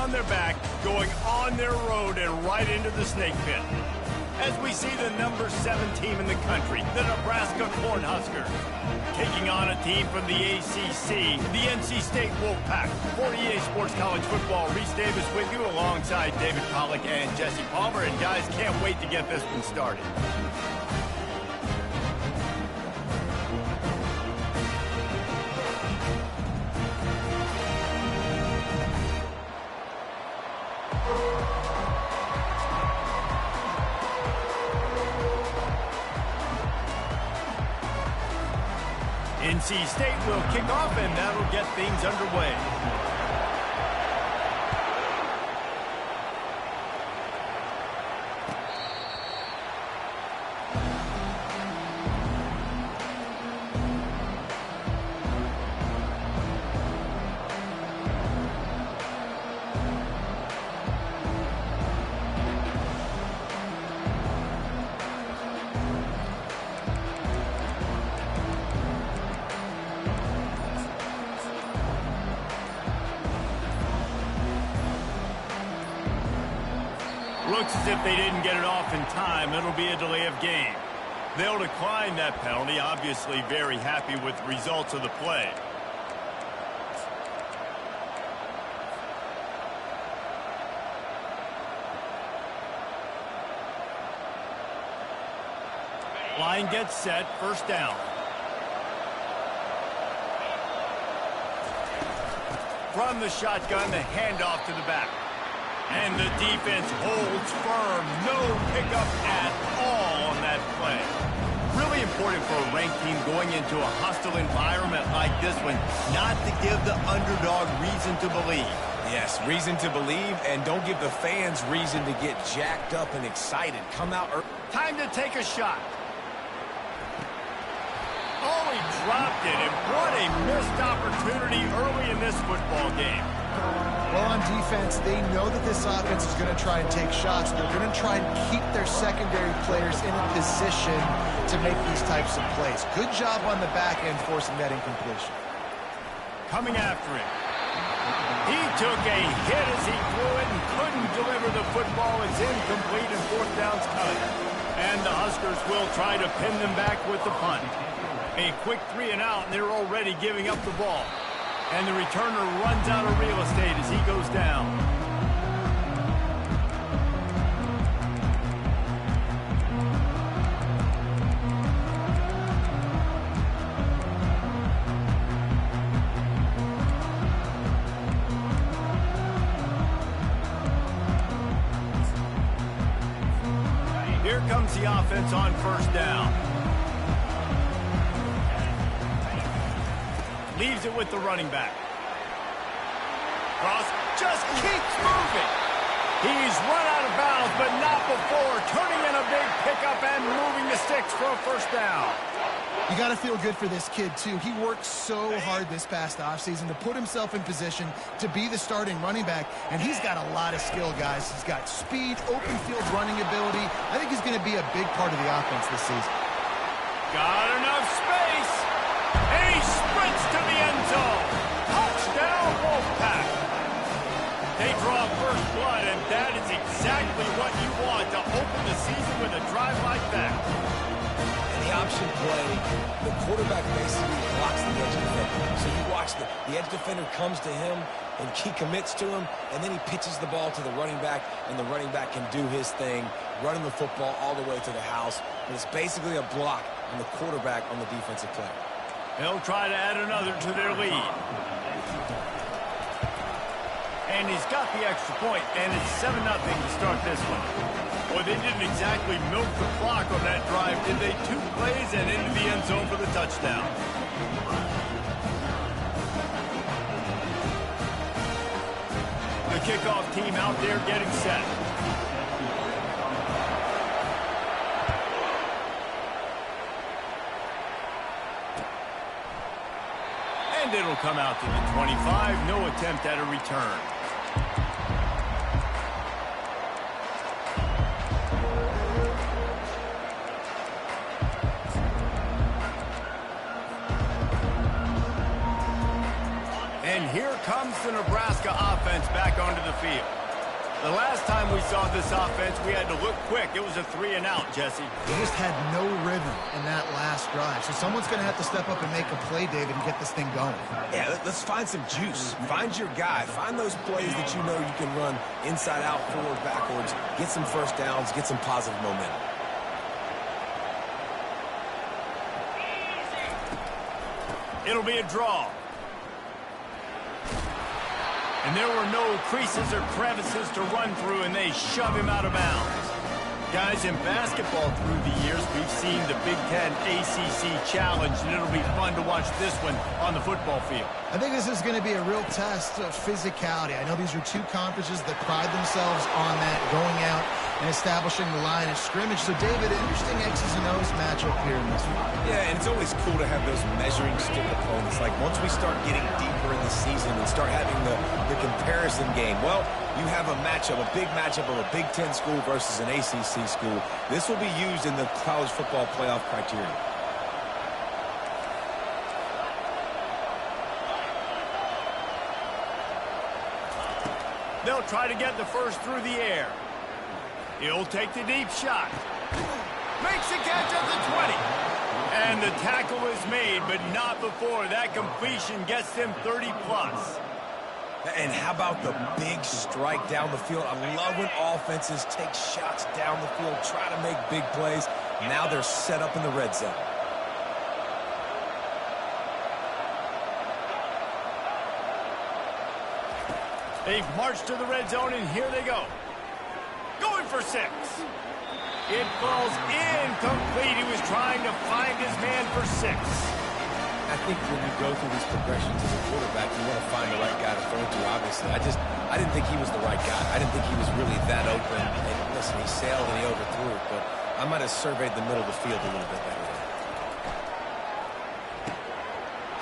on their back, going on their road and right into the snake pit. As we see the number 7 team in the country, the Nebraska Cornhuskers, taking on a team from the ACC, the NC State Wolfpack. For EA Sports College Football, Reese Davis with you alongside David Pollack and Jesse Palmer. And guys, can't wait to get this one started. NC State will kick off, and that'll get things underway. Looks as if they didn't get it off in time. It'll be a delay of game. They'll decline that penalty, obviously very happy with the results of the play. Line gets set, first down. From the shotgun, the handoff to the back. And the defense holds firm. No pickup at all on that play. Really important for a ranked team going into a hostile environment like this one, not to give the underdog reason to believe. Yes, reason to believe, and don't give the fans reason to get jacked up and excited. Come out early. Time to take a shot. Oh, he dropped it, and what a missed opportunity early in this football game. Well, on defense, they know that this offense is going to try and take shots. They're going to try and keep their secondary players in a position to make these types of plays. Good job on the back end forcing that incompletion. Coming after him. He took a hit as he threw it and couldn't deliver the football. It's incomplete and fourth down's coming. And the Huskers will try to pin them back with the punt. A quick 3 and out, and they're already giving up the ball. And the returner runs out of real estate as he goes down. Here comes the offense on first down. Leaves it with the running back. Cross just keeps moving. He's run out of bounds, but not before turning in a big pickup and moving the sticks for a first down. You got to feel good for this kid, too. He worked so hard this past offseason to put himself in position to be the starting running back, and he's got a lot of skill, guys. He's got speed, open field running ability. I think he's going to be a big part of the offense this season. Got enough space, and he sprints to the end zone. Touchdown, Wolfpack. They draw first blood, and that is exactly what you want to open the season with a drive like that. The option play, the quarterback basically blocks the edge defender. So you watch the edge defender comes to him, and he commits to him, and then he pitches the ball to the running back, and the running back can do his thing, running the football all the way to the house. But it's basically a block on the quarterback on the defensive play. They'll try to add another to their lead. And he's got the extra point, and it's 7-0 to start this one. Well, they didn't exactly milk the clock on that drive, did they? 2 plays and into the end zone for the touchdown. The kickoff team out there getting set. And it'll come out to the 25. No attempt at a return. And here comes comes the Nebraska offense back onto the field. The last time we saw this offense, we had to look quick. It was a 3-and-out, Jesse. They just had no rhythm in that last drive. So someone's going to have to step up and make a play, David, and get this thing going. Yeah, let's find some juice. Find your guy. Find those plays that you know you can run inside out, forward, backwards. Get some first downs. Get some positive momentum. It'll be a draw. And there were no creases or crevices to run through, and they shove him out of bounds. Guys, in basketball through the years, we've seen the Big Ten ACC Challenge, and it'll be fun to watch this one on the football field. I think this is going to be a real test of physicality. I know these are two conferences that pride themselves on that, going out and establishing the line of scrimmage. So, David, interesting X's and O's matchup here in this one. Yeah, and it's always cool to have those measuring stick opponents. Like, once we start getting deeper in the season and start having the comparison game, well, you have a matchup, a big matchup of a Big Ten school versus an ACC school. This will be used in the college football playoff criteria. They'll try to get the first through the air. He'll take the deep shot. Makes the catch at the 20. And the tackle is made, but not before that completion gets them 30-plus. And how about the big strike down the field? I love when offenses take shots down the field, try to make big plays. Now they're set up in the red zone. They've marched to the red zone, and here they go. Going for 6. It falls incomplete. He was trying to find his man for 6. I think when you go through these progressions as a quarterback, you want to find the right guy to throw to, obviously. I didn't think he was the right guy. I didn't think he was really that open. And listen, he sailed and he overthrew it, but I might have surveyed the middle of the field a little bit better.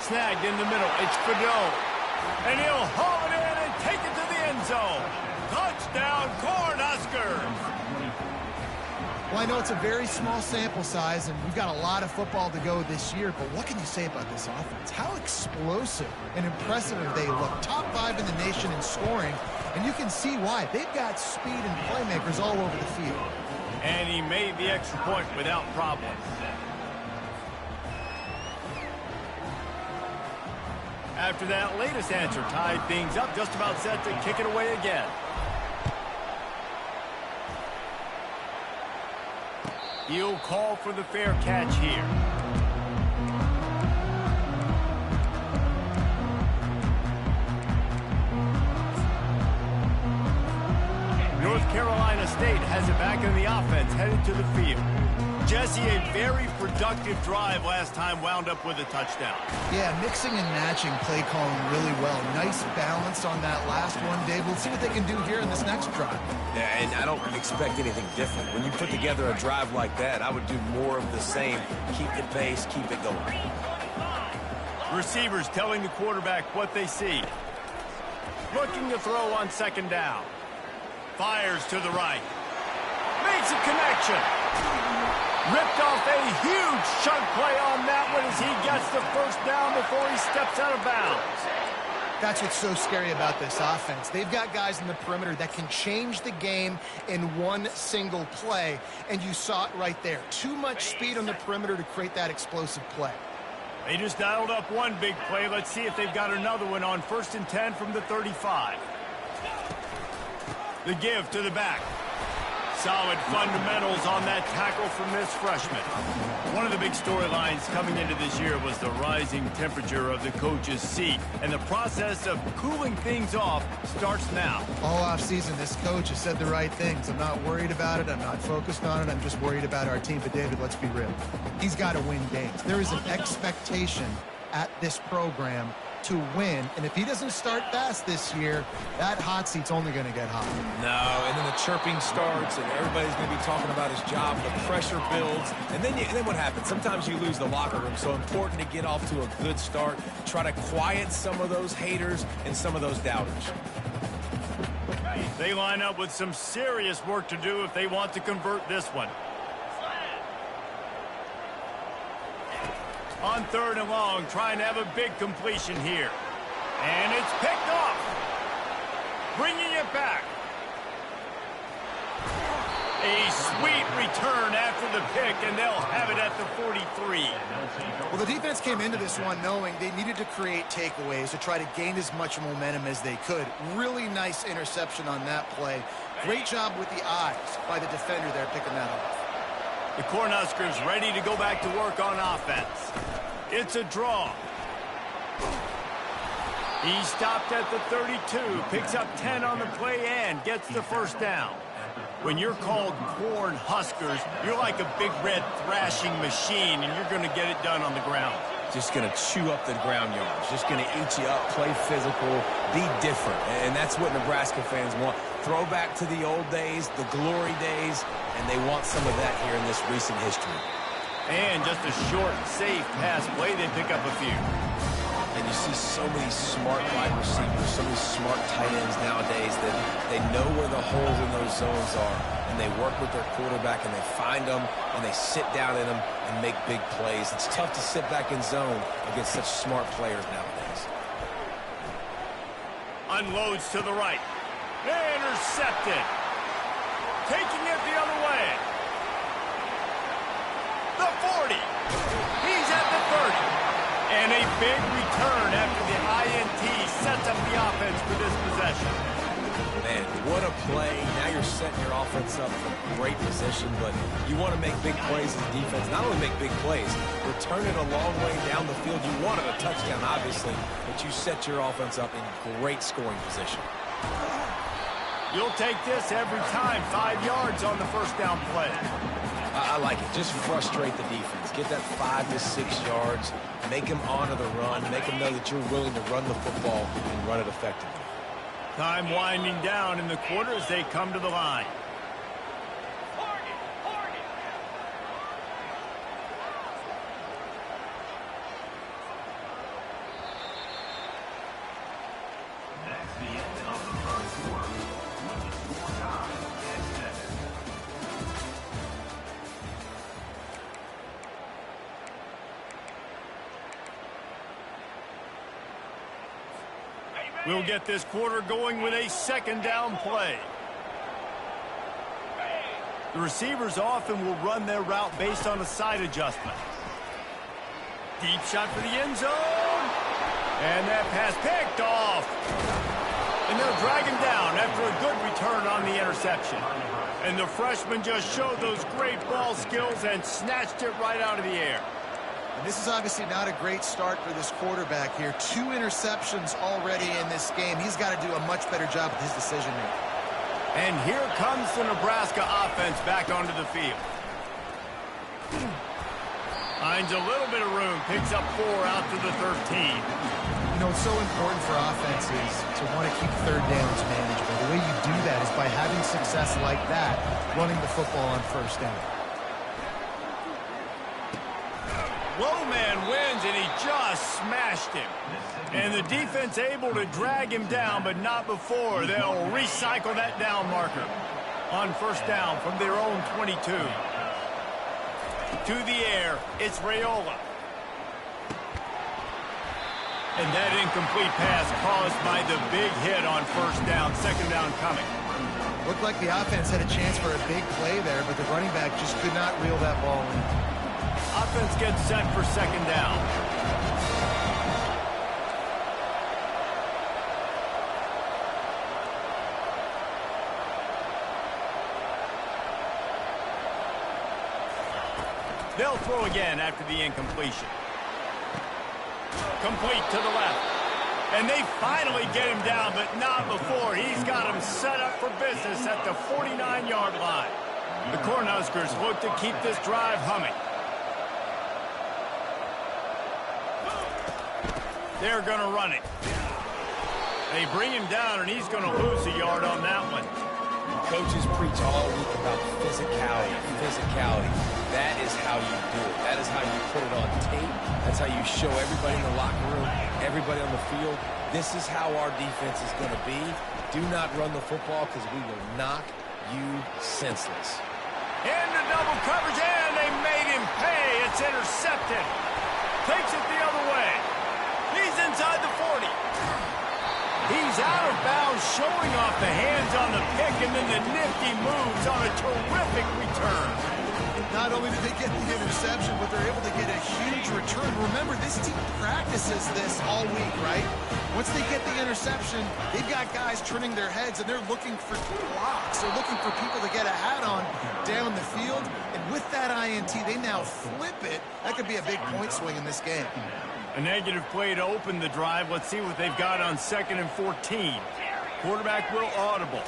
Snagged in the middle. It's Fedot. And he'll haul it in and take it to the end zone. Touchdown, Cornhuskers! Well, I know it's a very small sample size, and we've got a lot of football to go this year, but what can you say about this offense? How explosive and impressive they look. Top 5 in the nation in scoring, and you can see why. They've got speed and playmakers all over the field. And he made the extra point without problem. After that latest answer tied things up, just about set to kick it away again. He'll call for the fair catch here. North Carolina State has it back in the offense, headed to the field. Jesse, a very productive drive last time wound up with a touchdown. Yeah, mixing and matching play calling really well. Nice balance on that last one, Dave. We'll see what they can do here in this next drive. Yeah, and I don't expect anything different. When you put together a drive like that, I would do more of the same. Keep the pace, keep it going. Receivers telling the quarterback what they see. Looking to throw on second down. Fires to the right. Makes a connection. Ripped off a huge chunk play on that one as he gets the first down before he steps out of bounds. That's what's so scary about this offense. They've got guys in the perimeter that can change the game in one single play, and you saw it right there. Too much speed on the perimeter to create that explosive play. They just dialed up one big play. Let's see if they've got another one on 1st and 10 from the 35. The give to the back. Solid fundamentals on that tackle from this freshman. One of the big storylines coming into this year was the rising temperature of the coach's seat, and the process of cooling things off starts now. All offseason, this coach has said the right things. I'm not worried about it. I'm not focused on it. I'm just worried about our team. But, David, let's be real. He's got to win games. There is an expectation at this program to win, and if he doesn't start fast this year, that hot seat's only going to get hot. No, and then the chirping starts, and everybody's going to be talking about his job. The pressure builds, and then what happens? Sometimes you lose the locker room, so important to get off to a good start. Try to quiet some of those haters and some of those doubters. They line up with some serious work to do if they want to convert this one. On 3rd and long, trying to have a big completion here. And it's picked off. bringing it back. A sweet return after the pick, and they'll have it at the 43. Well, the defense came into this one knowing they needed to create takeaways to try to gain as much momentum as they could. Really nice interception on that play. Great job with the eyes by the defender there picking that off. The Cornhuskers ready to go back to work on offense. It's a draw. He stopped at the 32, picks up 10 on the play and gets the first down. When you're called Cornhuskers, you're like a big red thrashing machine, and you're going to get it done on the ground. Just going to chew up the ground yards. Just going to eat you up, play physical, be different. And that's what Nebraska fans want. Throwback to the old days, the glory days, and they want some of that here in this recent history. And just a short, safe pass play, they pick up a few. And you see so many smart wide receivers, so many smart tight ends nowadays that they know where the holes in those zones are, and they work with their quarterback, and they find them, and they sit down in them and make big plays. It's tough to sit back in zone against such smart players nowadays. Unloads to the right. Intercepted. Taking it the other way. The 40. He's at the 30. And a big return after the INT sets up the offense for this possession. Man, what a play. Now you're setting your offense up for great position, but you want to make big plays as a defense. Not only make big plays, return it a long way down the field. You wanted a touchdown, obviously, but you set your offense up in great scoring position. You'll take this every time. 5 yards on the first down play. I like it. Just frustrate the defense. Get that 5 to 6 yards. Make them honor the run. Make them know that you're willing to run the football and run it effectively. Time winding down in the quarter as they come to the line. We'll get this quarter going with a second down play. The receivers often will run their route based on a side adjustment. Deep shot for the end zone. And that pass picked off. And they'll drag him down after a good return on the interception. And the freshman just showed those great ball skills and snatched it right out of the air. And this is obviously not a great start for this quarterback here. 2 interceptions already in this game. He's got to do a much better job with his decision-making. And here comes the Nebraska offense back onto the field. Finds a little bit of room, picks up 4 out to the 13. You know, it's so important for offenses to want to keep third downs manageable. The way you do that is by having success like that, running the football on first down. Low man wins, and he just smashed him. And the defense able to drag him down, but not before. They'll recycle that down marker. On first down from their own 22. To the air, it's Raiola. And that incomplete pass caused by the big hit on first down. Second down coming. Looked like the offense had a chance for a big play there, but the running back just could not reel that ball in. Offense gets set for second down. They'll throw again after the incompletion. Complete to the left. And they finally get him down, but not before. He's got him set up for business at the 49-yard line. The Cornhuskers look to keep this drive humming. They're going to run it. They bring him down, and he's going to lose a yard on that one. Coaches preach all week about physicality, physicality. That is how you do it. That is how you put it on tape. That's how you show everybody in the locker room, everybody on the field. This is how our defense is going to be. Do not run the football because we will knock you senseless. Into double coverage, and they made him pay. It's intercepted. Takes it the other way. He's inside the 40. He's out of bounds, showing off the hands on the pick, and then the nifty moves on a terrific return. Not only did they get the interception, but they're able to get a huge return. Remember, this team practices this all week, right? Once they get the interception, they've got guys turning their heads, and they're looking for blocks. They're looking for people to get a hat on down the field. And with that INT, they now flip it. That could be a big point swing in this game. A negative play to open the drive. Let's see what they've got on 2nd and 14. Quarterback will audible.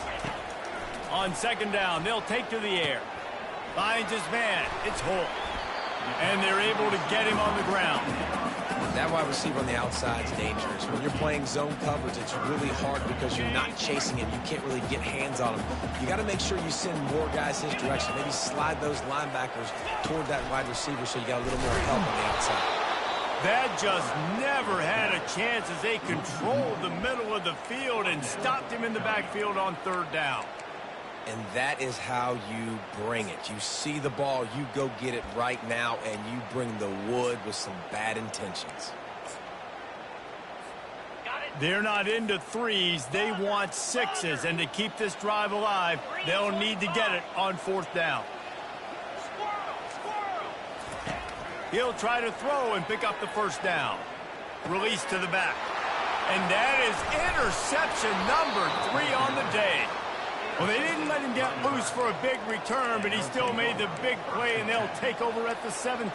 On 2nd down, they'll take to the air. Finds his man. It's Holt. And they're able to get him on the ground. That wide receiver on the outside is dangerous. When you're playing zone coverage, it's really hard because you're not chasing him. You can't really get hands on him. You got to make sure you send more guys his direction. Maybe slide those linebackers toward that wide receiver so you got a little more help on the outside. That just never had a chance as they controlled the middle of the field and stopped him in the backfield on 3rd down. And that is how you bring it. You see the ball, you go get it right now, and you bring the wood with some bad intentions. They're not into 3s. They want 6s. And to keep this drive alive, they'll need to get it on 4th down. He'll try to throw and pick up the 1st down. Release to the back. And that is interception number 3 on the day. Well, they didn't let him get loose for a big return, but he still made the big play, and they'll take over at the 17.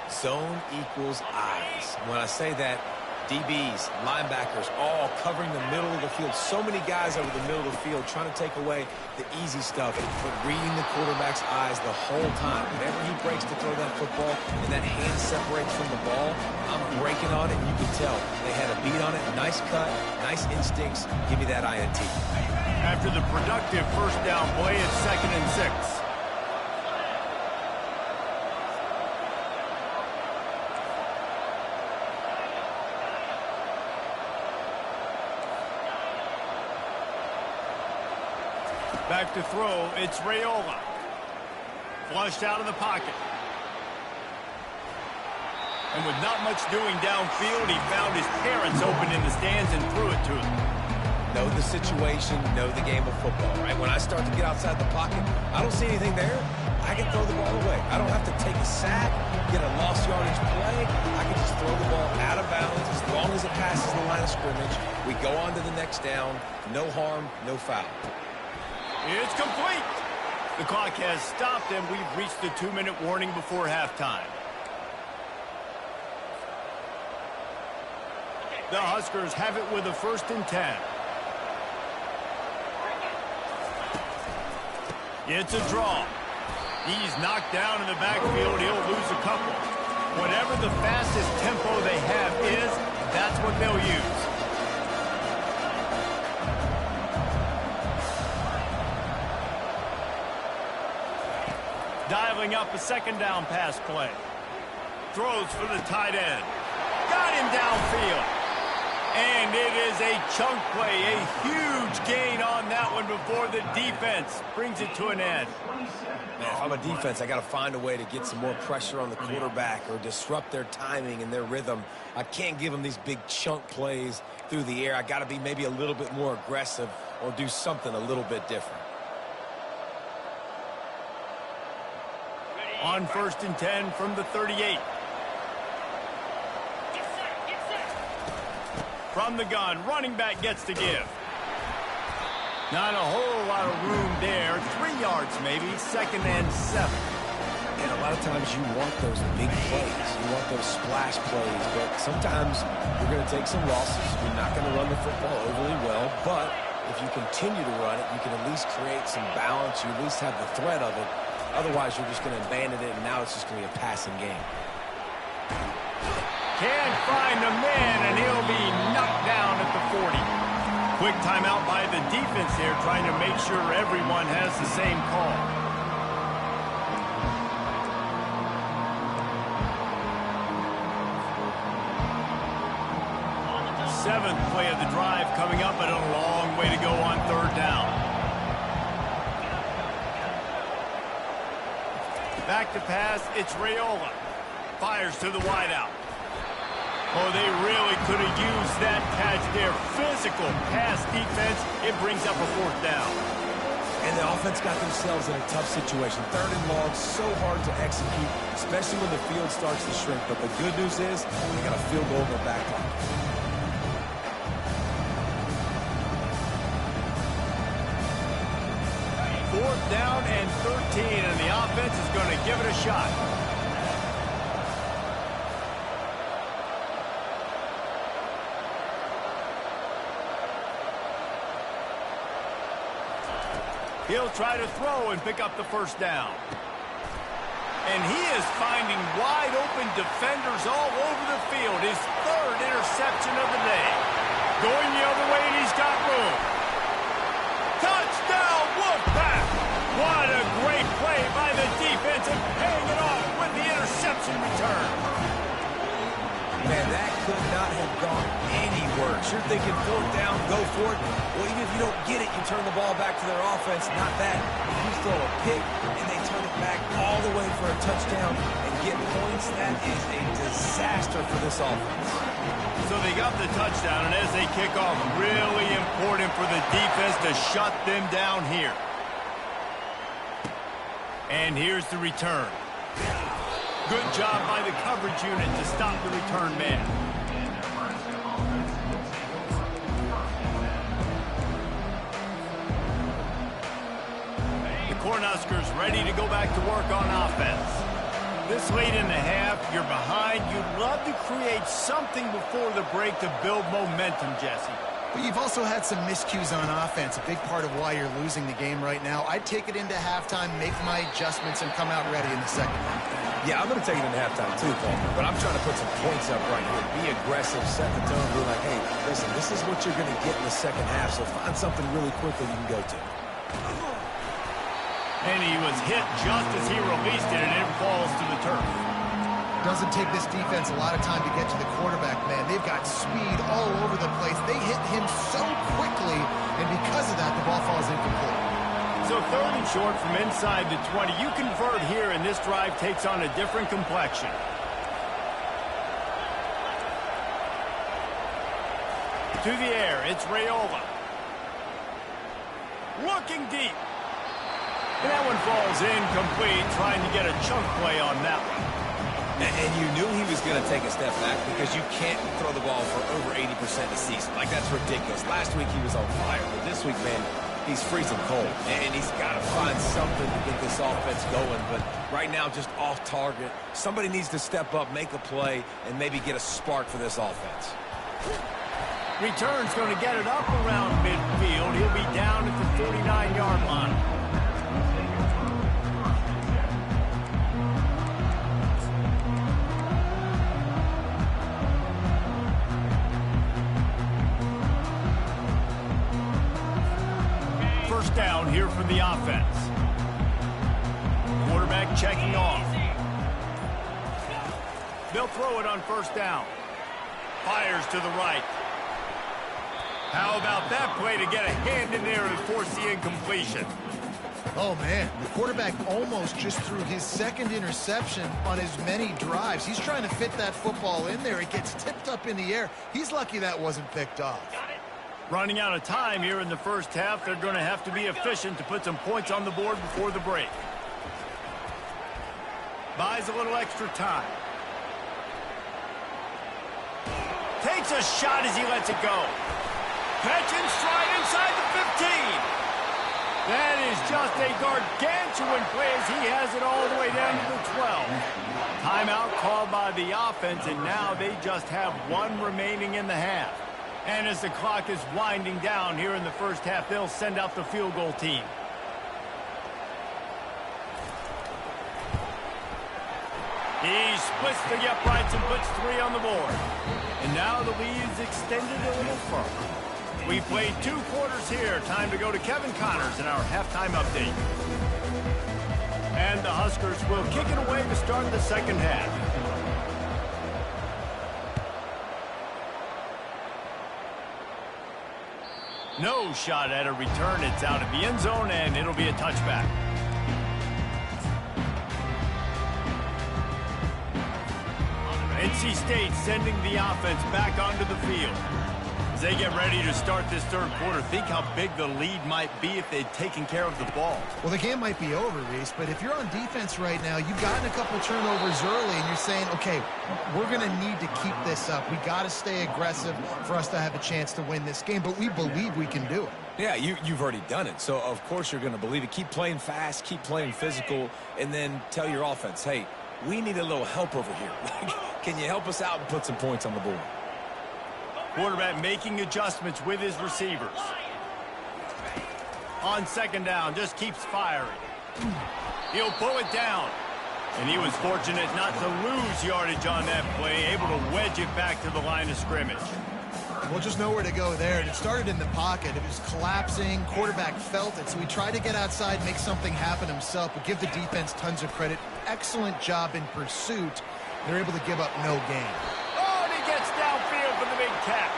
Zone equals eyes. When I say that, DBs, linebackers, all covering the middle of the field. So many guys over the middle of the field trying to take away the easy stuff, but reading the quarterback's eyes the whole time. Whenever he breaks to throw that football and that hand separates from the ball, I'm breaking on it, and you can tell they had a beat on it. Nice cut, nice instincts. Give me that INT. After the productive 1st down play, it's 2nd and 6. Back to throw, it's Raiola. Flushed out of the pocket. And with not much doing downfield, he found his parents open in the stands and threw it to them. Know the situation, know the game of football, right? When I start to get outside the pocket, I don't see anything there. I can throw the ball away. I don't have to take a sack, get a lost yardage play. I can just throw the ball out of bounds as long as it passes the line of scrimmage. We go on to the next down. No harm, no foul. It's complete. The clock has stopped, and we've reached the 2-minute warning before halftime. The Huskers have it with a 1st and 10. It's a draw. He's knocked down in the backfield. He'll lose a couple. Whatever the fastest tempo they have is, that's what they'll use. Dialing up a 2nd down pass play. Throws for the tight end. Got him downfield. And it is a chunk play, a huge gain on that one before the defense brings it to an end. Man, if I'm a defense, I got to find a way to get some more pressure on the quarterback or disrupt their timing and their rhythm. I can't give them these big chunk plays through the air. I got to be maybe a little bit more aggressive or do something a little bit different. On 1st and 10 from the 38. From the gun, running back gets to give. Not a whole lot of room there. 3 yards maybe, 2nd and 7. And a lot of times you want those big plays. You want those splash plays. But sometimes you're going to take some losses. You're not going to run the football overly well. But if you continue to run it, you can at least create some balance. You at least have the threat of it. Otherwise, you're just going to abandon it, and now it's just going to be a passing game. Can't find the man, and he'll be knocked down at the 40. Quick timeout by the defense here, trying to make sure everyone has the same call. Seventh play of the drive coming up, but a long way to go on 3rd down. Back to pass, it's Raiola. Fires to the wideout. Oh, they really could have used that catch there. Physical pass defense. It brings up a fourth down. And the offense got themselves in a tough situation. 3rd and long, so hard to execute, especially when the field starts to shrink. But the good news is they got a field goal in their back pocket. 4th down and 13, and the offense is going to give it a shot. He'll try to throw and pick up the first down. And he is finding wide-open defenders all over the field. His 3rd interception of the day. Going the other way, and he's got room. Touchdown, Wolfpack! What a great play by the defense and paying it off with the interception return. Man, that could not have gone any worse. You're thinking 4th down, go for it. Well, even if you don't get it, you turn the ball back to their offense. Not that. You throw a pick, and they turn it back all the way for a touchdown and get points. That is a disaster for this offense. So they got the touchdown, and as they kick off, really important for the defense to shut them down here. And here's the return. Good job by the coverage unit to stop the return man. The Cornhuskers ready to go back to work on offense. This late in the half, you're behind. You'd love to create something before the break to build momentum, Jesse. But you've also had some miscues on offense, a big part of why you're losing the game right now. I'd take it into halftime, make my adjustments, and come out ready in the second half. Yeah, I'm going to take it into halftime too, Paul. But I'm trying to put some points up right here. Be aggressive, set the tone, be like, hey, listen, this is what you're going to get in the second half, so find something really quickly you can go to. And he was hit just as he released it, and it falls to the turf. Doesn't take this defense a lot of time to get to the quarterback, man. They've got speed all over the place. They hit him so quickly, and because of that, the ball falls incomplete. So 3rd and short from inside the 20. You convert here, and this drive takes on a different complexion. To the air, it's Raiola. Looking deep. And that one falls incomplete, trying to get a chunk play on that one. And you knew he was going to take a step back because you can't throw the ball for over 80% a season. Like, that's ridiculous. Last week he was on fire, but this week, man, he's freezing cold. And he's got to find something to get this offense going. But right now, just off target. Somebody needs to step up, make a play, and maybe get a spark for this offense. Return's going to get it up around midfield. He'll be down at the 49-yard line. First down here for the offense. Quarterback checking off. They'll throw it on first down. Fires to the right. How about that play to get a hand in there and force the incompletion? Oh, man, the quarterback almost just threw his 2nd interception on as many drives. He's trying to fit that football in there. It gets tipped up in the air. He's lucky that wasn't picked off. Running out of time here in the first half. They're going to have to be efficient to put some points on the board before the break. Buys a little extra time. Takes a shot as he lets it go. Catch and stride inside the 15. That is just a gargantuan play as he has it all the way down to the 12. Timeout called by the offense, and now they just have one remaining in the half. And as the clock is winding down here in the first half, they'll send out the field goal team. He splits the uprights and puts 3 on the board. And now the lead is extended a little further. We played 2 quarters here. Time to go to Kevin Connors in our halftime update. And the Huskers will kick it away to start the second half. No shot at a return. It's out of the end zone, and it'll be a touchback. And NC State sending the offense back onto the field. As they get ready to start this third quarter, think how big the lead might be if they'd taken care of the ball. Well, the game might be over, Reese, but if you're on defense right now, you've gotten a couple turnovers early, and you're saying, okay, we're going to need to keep this up. We got to stay aggressive for us to have a chance to win this game, but we believe we can do it. Yeah, you've already done it, so of course you're going to believe it. Keep playing fast, keep playing physical, and then tell your offense, hey, we need a little help over here. Can you help us out and put some points on the board? Quarterback making adjustments with his receivers. On second down, just keeps firing. He'll pull it down. And he was fortunate not to lose yardage on that play, able to wedge it back to the line of scrimmage. Well, just nowhere to go there. And it started in the pocket. It was collapsing. Quarterback felt it, so he tried to get outside, make something happen himself, but give the defense tons of credit. Excellent job in pursuit. They're able to give up no gain. Oh, and he gets downfield for the big catch.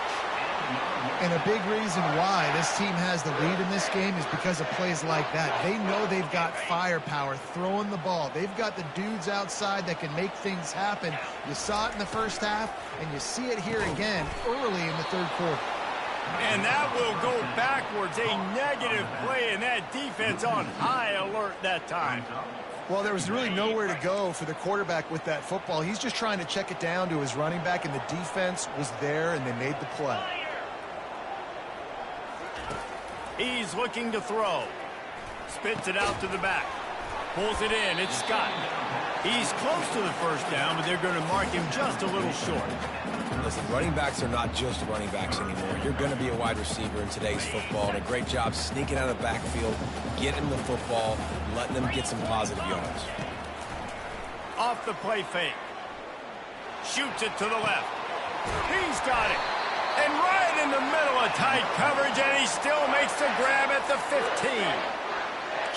And a big reason why this team has the lead in this game is because of plays like that. They know they've got firepower throwing the ball. They've got the dudes outside that can make things happen. You saw it in the first half, and you see it here again early in the third quarter. And that will go backwards. A negative play, and that defense on high alert that time. Well, there was really nowhere to go for the quarterback with that football. He's just trying to check it down to his running back, and the defense was there, and they made the play. He's looking to throw. Spits it out to the back. Pulls it in. It's Scott. He's close to the first down, but they're going to mark him just a little short. Listen, running backs are not just running backs anymore. You're going to be a wide receiver in today's football, and a great job sneaking out of the backfield, getting the football, letting them get some positive yards. Off the play fake. Shoots it to the left. He's got it. And right in the middle of tight coverage, and he still makes the grab at the 15.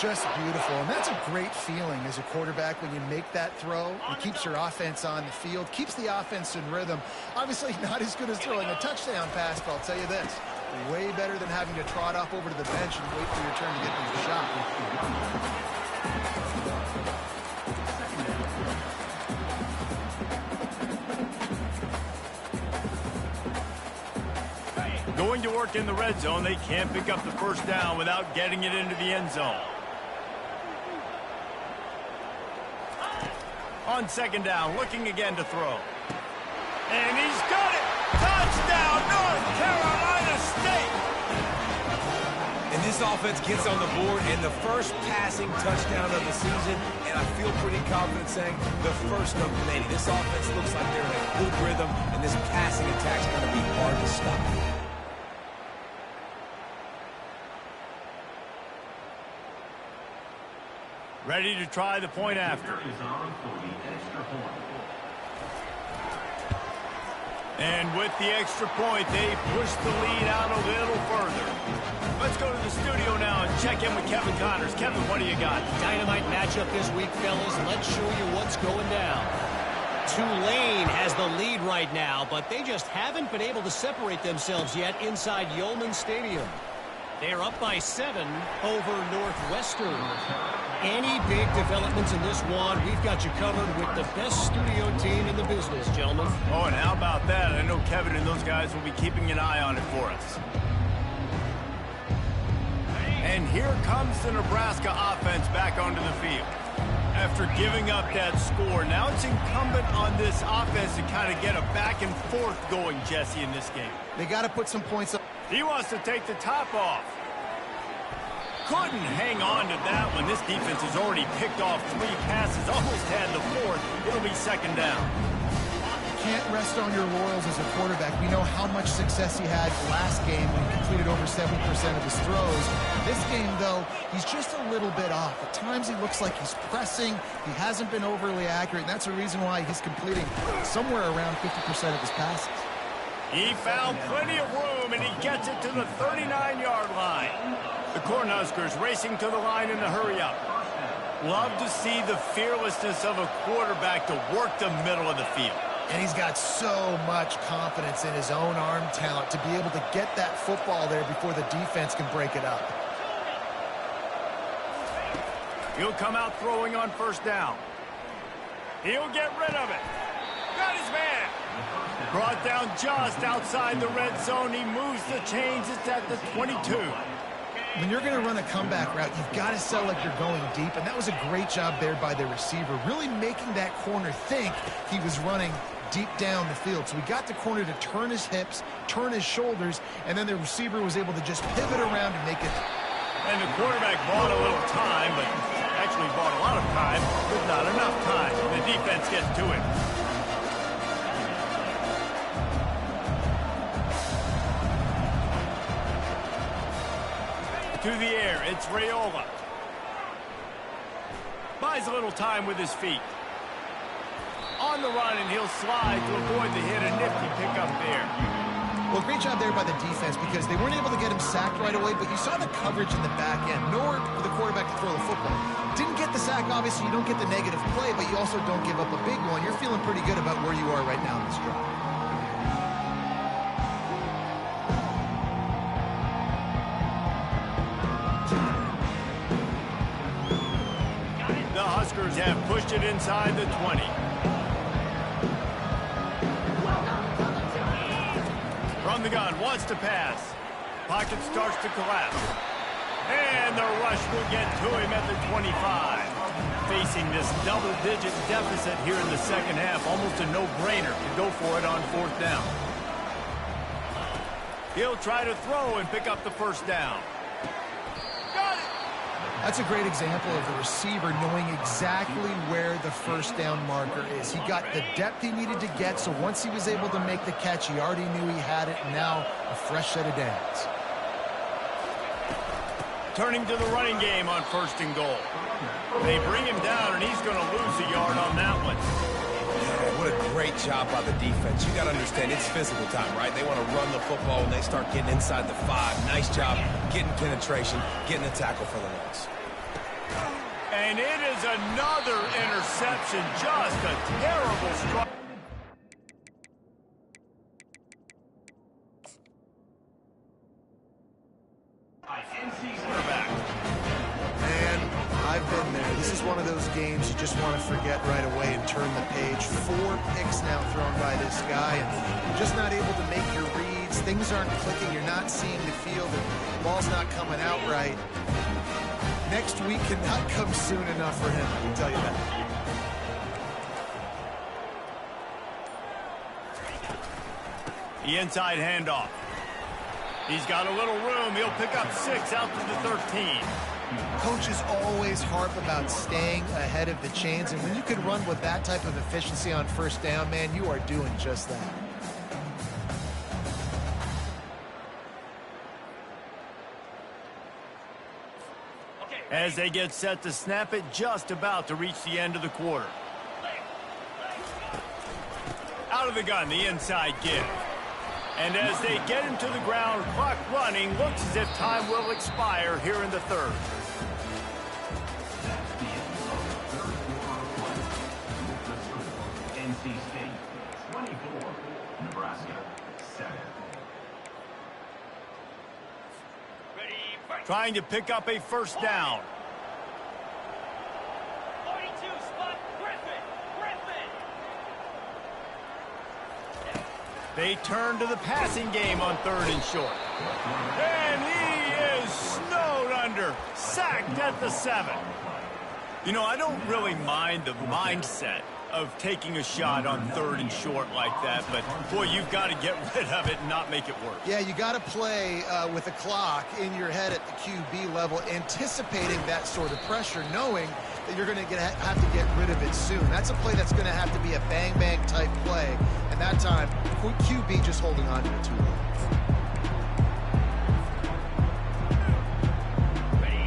Just beautiful, and that's a great feeling as a quarterback when you make that throw. It keeps your offense on the field, keeps the offense in rhythm. Obviously not as good as throwing a touchdown pass, but I'll tell you this, way better than having to trot off over to the bench and wait for your turn to get the shot. Going to work in the red zone, they can't pick up the first down without getting it into the end zone. On second down, looking again to throw. And he's got it! Touchdown, North Carolina State! And this offense gets on the board, and the first passing touchdown of the season, and I feel pretty confident saying the first of many. This offense looks like they're in a good rhythm, and this passing attack's going to be hard to stop. Ready to try the point after. And with the extra point, they push the lead out a little further. Let's go to the studio now and check in with Kevin Connors. Kevin, what do you got? Dynamite matchup this week, fellas. Let's show you what's going down. Tulane has the lead right now, but they just haven't been able to separate themselves yet inside Yeoman Stadium. They're up by 7 over Northwestern. Any big developments in this one, we've got you covered with the best studio team in the business, gentlemen. Oh, and how about that? I know Kevin and those guys will be keeping an eye on it for us. And here comes the Nebraska offense back onto the field. After giving up that score, now it's incumbent on this offense to kind of get a back and forth going, Jesse, in this game. They got to put some points up. He wants to take the top off. Couldn't hang on to that one. This defense has already picked off 3 passes, almost had the 4th. It'll be second down. Can't rest on your laurels as a quarterback. We know how much success he had last game when he completed over 70% of his throws. This game, though, he's just a little bit off. At times he looks like he's pressing. He hasn't been overly accurate, and that's a reason why he's completing somewhere around 50% of his passes. He found plenty of room, and he gets it to the 39-yard line. The Cornhuskers racing to the line in the hurry-up. Love to see the fearlessness of a quarterback to work the middle of the field. And he's got so much confidence in his own arm talent to be able to get that football there before the defense can break it up. He'll come out throwing on first down. He'll get rid of it. Got his man. Brought down just outside the red zone. He moves the chains. It's at the 22. When you're going to run a comeback route, you've got to sell like you're going deep, and that was a great job there by the receiver, really making that corner think he was running deep down the field. So we got the corner to turn his hips, turn his shoulders, and then the receiver was able to just pivot around and make it. And the quarterback bought a little time, but actually bought a lot of time, but not enough time. The defense gets to him. To the air, it's Raiola. Buys a little time with his feet. On the run, and he'll slide to avoid the hit. A nifty pickup there. Well, great job there by the defense because they weren't able to get him sacked right away, but you saw the coverage in the back end. Nowhere for the quarterback to throw the football. Didn't get the sack, obviously. You don't get the negative play, but you also don't give up a big one. You're feeling pretty good about where you are right now in this drive. The Huskers have pushed it inside the 20. From the gun, wants to pass. Pocket starts to collapse. And the rush will get to him at the 25. Facing this double-digit deficit here in the second half, almost a no-brainer to go for it on fourth down. He'll try to throw and pick up the first down. Got it! That's a great example of the receiver knowing exactly where the first down marker is. He got the depth he needed to get, so once he was able to make the catch, he already knew he had it, and now a fresh set of downs. Turning to the running game on first and goal. They bring him down, and he's going to lose a yard on that one. Yeah, what a great job by the defense. You got to understand, it's physical time, right? They want to run the football when they start getting inside the 5. Nice job getting penetration, getting a tackle for the loss. And it is another interception. Just a terrible strike. Man, I've been there. This is one of those games you just want to forget right away and turn the page. 4 picks now thrown by this guy, and you're just not able to make your reads. Things aren't clicking. You're not seeing the field. The ball's not coming out right. Next week cannot come soon enough for him, I can tell you that. The inside handoff. He's got a little room. He'll pick up 6 out to the 13. Coaches always harp about staying ahead of the chains, and when you can run with that type of efficiency on first down, man, you are doing just that. As they get set to snap it, just about to reach the end of the quarter. Out of the gun, the inside give. And as they get him to the ground, clock running, looks as if time will expire here in the third. NC State 24, Nebraska 7. Trying to pick up a first down. 42 spot, Griffin. They turn to the passing game on third and short. And he is snowed under, sacked at the 7. You know, I don't really mind the mindset of taking a shot on third and short like that, but boy, you've got to get rid of it and not make it work. Yeah, you got to play with a clock in your head at the QB level, anticipating that sort of pressure, knowing that you're going to have to get rid of it soon. That's a play that's going to have to be a bang-bang type play, and that time, QB just holding on to it too long.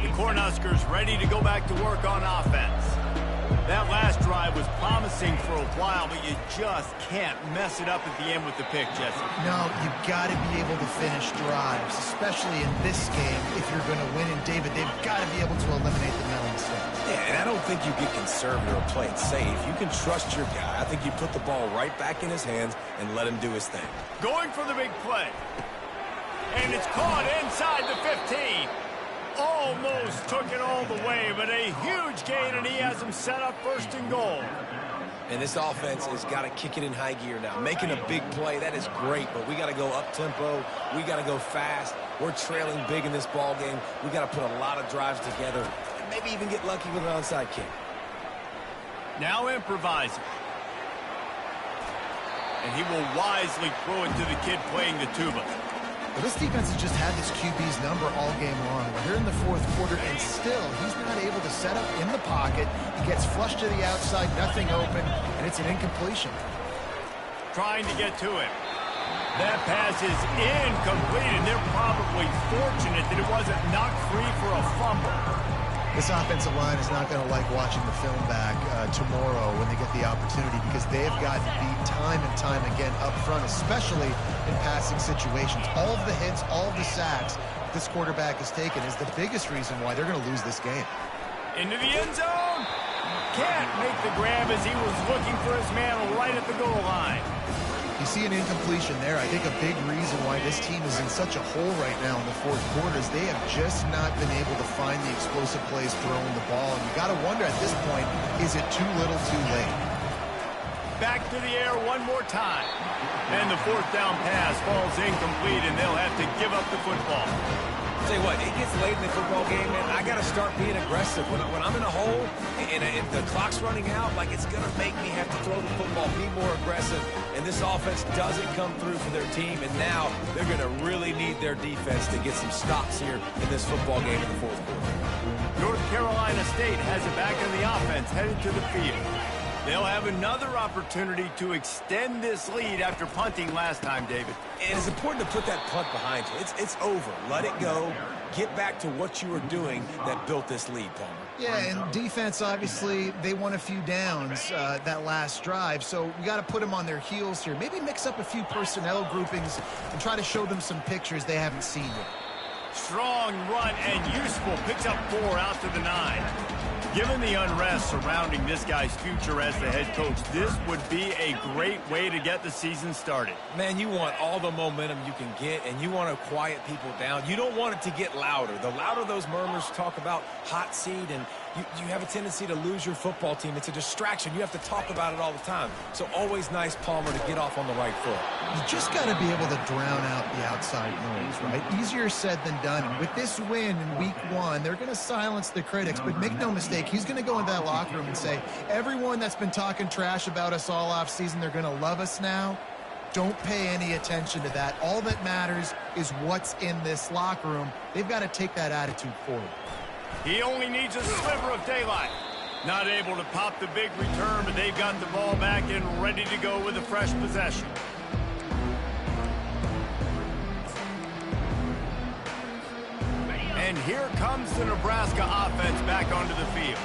The Cornhuskers ready to go back to work on offense. That last drive was promising for a while, but you just can't mess it up at the end with the pick, Jesse. No, you've got to be able to finish drives, especially in this game. If you're going to win, and David, they've got to be able to eliminate the mental mistakes. Yeah, and I don't think you get conservative or play it safe. You can trust your guy. I think you put the ball right back in his hands and let him do his thing. Going for the big play. And it's caught inside the 15. Almost took it all the way, but a huge gain, and he has him set up first and goal. And this offense has got to kick it in high gear now. Making a big play, that is great, but we got to go up-tempo. We got to go fast. We're trailing big in this ball game. We got to put a lot of drives together and maybe even get lucky with an onside kick. Now improvising. And he will wisely throw it to the kid playing the tuba. Well, this defense has just had this QB's number all game long. We're here in the fourth quarter, and still, he's not able to set up in the pocket. He gets flushed to the outside, nothing open, and it's an incompletion. Trying to get to him. That pass is incomplete, and they're probably fortunate that it wasn't knocked free for a fumble. This offensive line is not going to like watching the film back tomorrow when they get the opportunity, because they have gotten beat time and time again up front, especially in passing situations. All of the hits, all of the sacks this quarterback has taken is the biggest reason why they're going to lose this game. Into the end zone. Can't make the grab as he was looking for his man right at the goal line. You see an incompletion there. I think a big reason why this team is in such a hole right now in the fourth quarter is they have just not been able to find the explosive plays throwing the ball. And you got to wonder at this point, is it too little too late? Back to the air one more time. And the fourth down pass falls incomplete, and they'll have to give up the football. Tell you what, it gets late in the football game, man. I got to start being aggressive. When I'm in a hole and the clock's running out, like, it's going to make me have to throw the football, be more aggressive. And this offense doesn't come through for their team, and now they're going to really need their defense to get some stops here in this football game in the fourth quarter. North Carolina State has it back in the offense, headed to the field. They'll have another opportunity to extend this lead after punting last time, David. And it's important to put that punt behind you. It's over. Let it go. Get back to what you were doing that built this lead, Palmer. Yeah, and defense, obviously, they won a few downs that last drive, so we got to put them on their heels here. Maybe mix up a few personnel groupings and try to show them some pictures they haven't seen yet. Strong run and useful. Picks up 4 out to the 9. Given the unrest surrounding this guy's future as the head coach, this would be a great way to get the season started. Man, you want all the momentum you can get, and you want to quiet people down. You don't want it to get louder. The louder those murmurs talk about hot seat, and you have a tendency to lose your football team. It's a distraction. You have to talk about it all the time. So always nice, Palmer, to get off on the right foot. You just got to be able to drown out the outside noise, right? Easier said than done. And with this win in week 1, they're going to silence the critics. But make no mistake, he's going to go into that locker room and say, everyone that's been talking trash about us all offseason, they're going to love us now. Don't pay any attention to that. All that matters is what's in this locker room. They've got to take that attitude forward. He only needs a sliver of daylight. Not able to pop the big return, but they've got the ball back and ready to go with a fresh possession. And here comes the Nebraska offense back onto the field.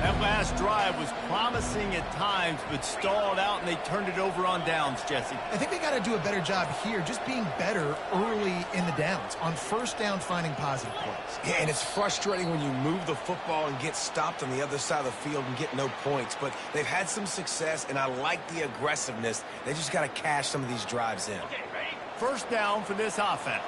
That last drive was promising at times, but stalled out, and they turned it over on downs, Jesse. I think they got to do a better job here, just being better early in the downs, on first down finding positive plays. Yeah, and it's frustrating when you move the football and get stopped on the other side of the field and get no points, but they've had some success, and I like the aggressiveness. They just got to cash some of these drives in. Okay, ready? First down for this offense.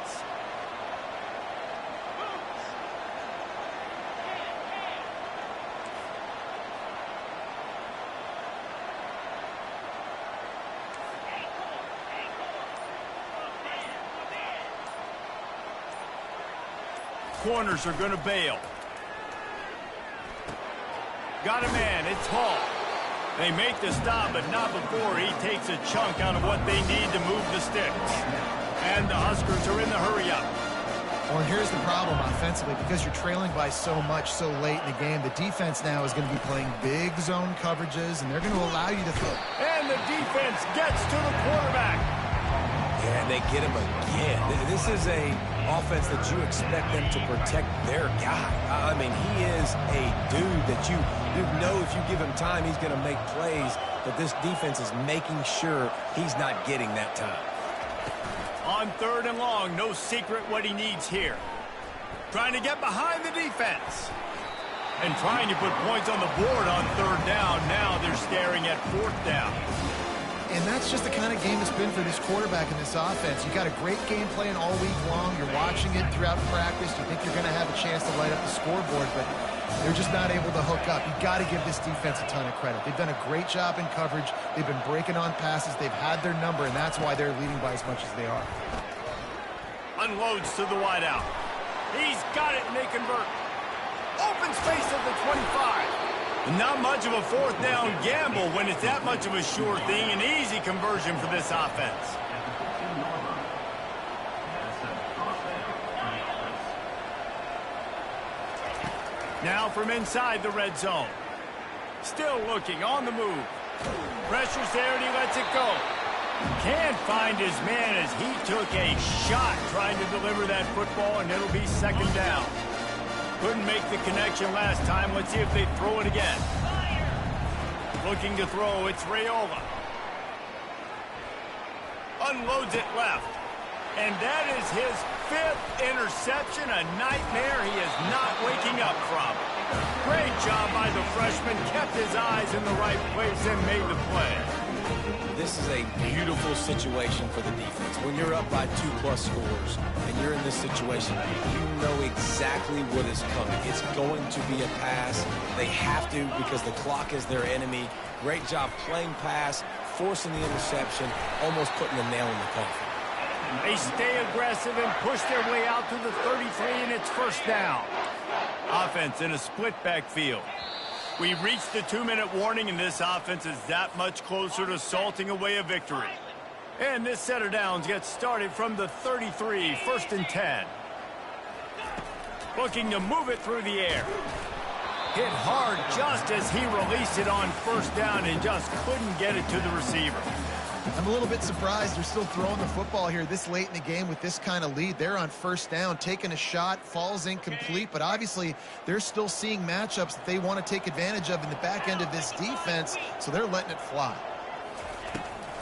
Corners are going to bail. Got a man. It's Hall. They make the stop, but not before he takes a chunk out of what they need to move the sticks. And the Huskers are in the hurry-up. Well, and here's the problem offensively. Because you're trailing by so much so late in the game, the defense now is going to be playing big zone coverages, and they're going to allow you to throw. And the defense gets to the quarterback. Yeah, and they get him again. This is a offense that you expect them to protect their guy. I mean, he is a dude that you know if you give him time, he's going to make plays, but this defense is making sure he's not getting that time. On 3rd and long, no secret what he needs here. Trying to get behind the defense. And trying to put points on the board on 3rd down. Now they're staring at 4th down. And that's just the kind of game it's been for this quarterback in this offense. You got a great game plan all week long. You're watching it throughout practice. You think you're going to have a chance to light up the scoreboard, but they're just not able to hook up. You got to give this defense a ton of credit. They've done a great job in coverage. They've been breaking on passes. They've had their number, and that's why they're leading by as much as they are. Unloads to the wideout. He's got it, and they convert. Open space at the 25. Not much of a fourth down gamble when it's that much of a sure thing. An easy conversion for this offense. Now from inside the red zone. Still looking on the move. Pressure's there and he lets it go. Can't find his man as he took a shot trying to deliver that football, and it'll be second down. Couldn't make the connection last time. Let's see if they throw it again. Looking to throw, it's Raiola. Unloads it left. And that is his 5th interception, a nightmare he is not waking up from. Great job by the freshman, kept his eyes in the right place and made the play. This is a beautiful situation for the defense. When you're up by 2+ scores and you're in this situation, you know exactly what is coming. It's going to be a pass. They have to because the clock is their enemy. Great job playing pass, forcing the interception, almost putting the nail in the coffin. They stay aggressive and push their way out to the 33, and it's first down. Offense in a split backfield. We reached the 2-minute warning, and this offense is that much closer to salting away a victory. And this set of downs gets started from the 33, 1st and 10. Looking to move it through the air. Hit hard just as he released it on first down and just couldn't get it to the receiver. I'm a little bit surprised they're still throwing the football here this late in the game with this kind of lead. They're on first down, taking a shot, falls incomplete, but obviously they're still seeing matchups that they want to take advantage of in the back end of this defense, so they're letting it fly.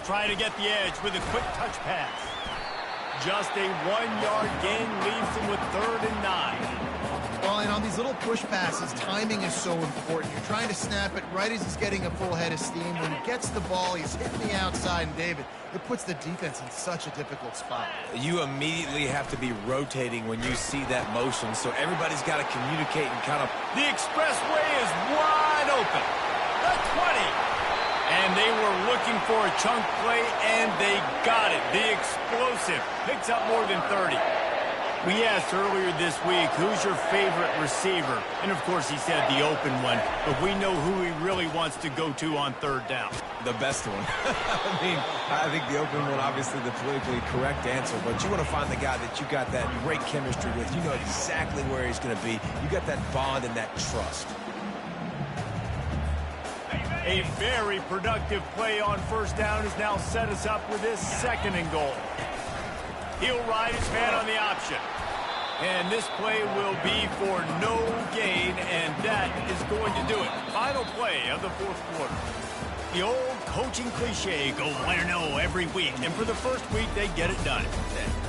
Trying to get the edge with a quick touch pass. Just a 1-yard gain leaves them with 3rd and 9. Well, and on these little push passes, timing is so important. You're trying to snap it right as he's getting a full head of steam. When he gets the ball, he's hitting the outside, and David, it puts the defense in such a difficult spot. You immediately have to be rotating when you see that motion, so everybody's got to communicate and kind of... The expressway is wide open. The 20. And they were looking for a chunk play, and they got it. The explosive picks up more than 30. We asked earlier this week, who's your favorite receiver? And, of course, he said the open one. But we know who he really wants to go to on 3rd down. The best one. I think the open one, obviously the politically correct answer, but you want to find the guy that you got that great chemistry with. You know exactly where he's going to be. You got that bond and that trust. A very productive play on first down has now set us up with this 2nd and goal. He'll ride his man on the option. And this play will be for no gain, and that is going to do it. Final play of the 4th quarter. The old coaching cliche, go win or no every week. And for the first week, they get it done.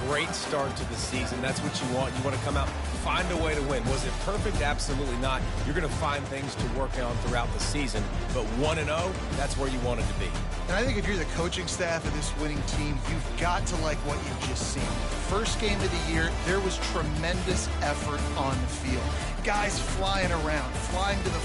Great start to the season. That's what you want. You want to come out, find a way to win. Was it perfect? Absolutely not. You're going to find things to work on throughout the season. But 1-0, that's where you wanted to be. And I think if you're the coaching staff of this winning team, you've got to like what you've just seen. First game of the year, there was tremendous effort on the field. Guys flying around, flying to the